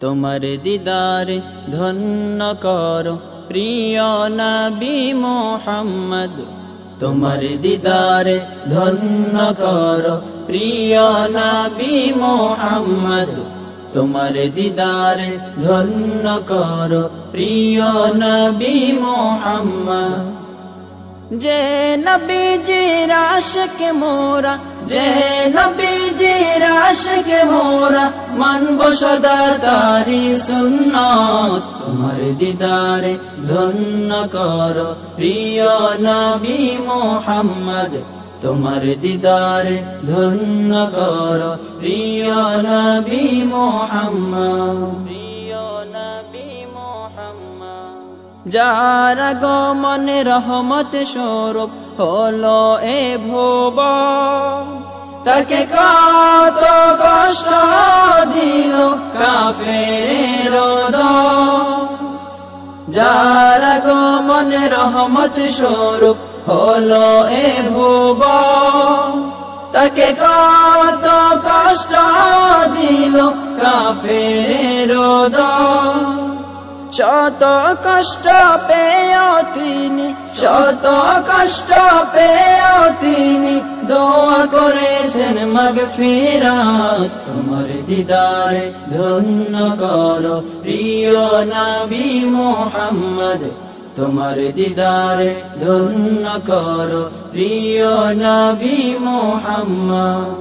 তোমার দিদারে ধন্য করো প্রিয় নবী মুহাম্মদ। তোমার দিদারে ধন্য করো প্রিয় নবী মুহাম্মদ। তোমার দিদারে ধন্য করো প্রিয় নবী মুহাম্মদ। যে নবীজির আশিকে মোরা, যে নবীজির আশিকে মোরা, মানব সদা তারি সুন্নাত। তোমার দিদারে ধন্য করো প্রিয় নবী মুহাম্মদ। তোমার দিদারে ধন্য করো প্রিয় নবী মুহাম্মদ। প্রিয় নবী মুহাম্মদ। যার আগমনে রহমত স্বরূপ হলো এ ভুবন, তাকে কত কষ্ট দিল কাফেরের দল। যার আগমনে রহমত স্বরূপ হলো এ ভুবন, তাকে কত কষ্ট দিল কাফেরের দল। শত কষ্ট পেয়েও তিনি, শত কষ্ট পেয়েও তিনি দোয়া করেছেন মাগফিরাত। তোমার দিদারে ধন্য করো প্রিয় নবী মুহাম্মদ। তোমার দিদারে ধন্য করো প্রিয় নবী মুহাম্মদ।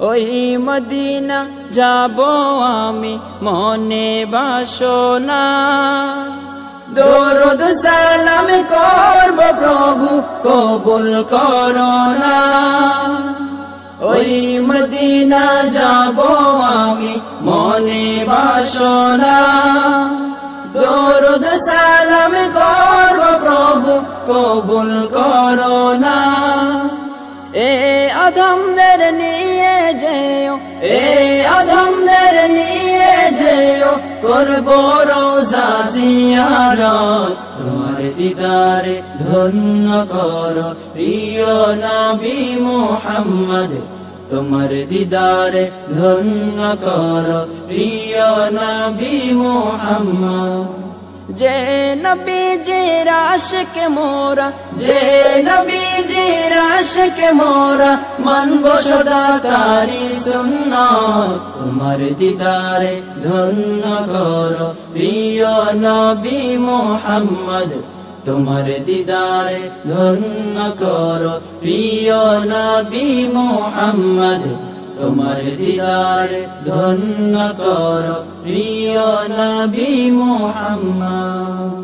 ওই মদিনা যাব আমি মনে বাসনা, দরুদ সালাম করব প্রভু কবুল করো না। ওই মদিনা যাব আমি মনে বাসনা, দরুদ সালাম করব প্রভু কবুল করো না। এ আদমদের নিয়ে যেও, এ আদমদের নিয়ে যেও, করব রোজা জিয়ারত। তোমার দিদারে ধন্য করো প্রিয় নবী মুহাম্মদ। তোমার দিদারে ধন্য করো প্রিয় নবী মুহাম্মদ। যে নবীজির আশিকে মোরা, যে নবীজির আশিকে মোরা, মানব সদা তারি সুন্নাত। তোমার দিদারে ধন্য করো প্রিয় নবী মুহাম্মদ। তোমার দিদারে ধন্য করো প্রিয় নবী মুহাম্মদ। তোমার দিদারে ধন্য করো প্রিয় নবী মুহাম্মদ।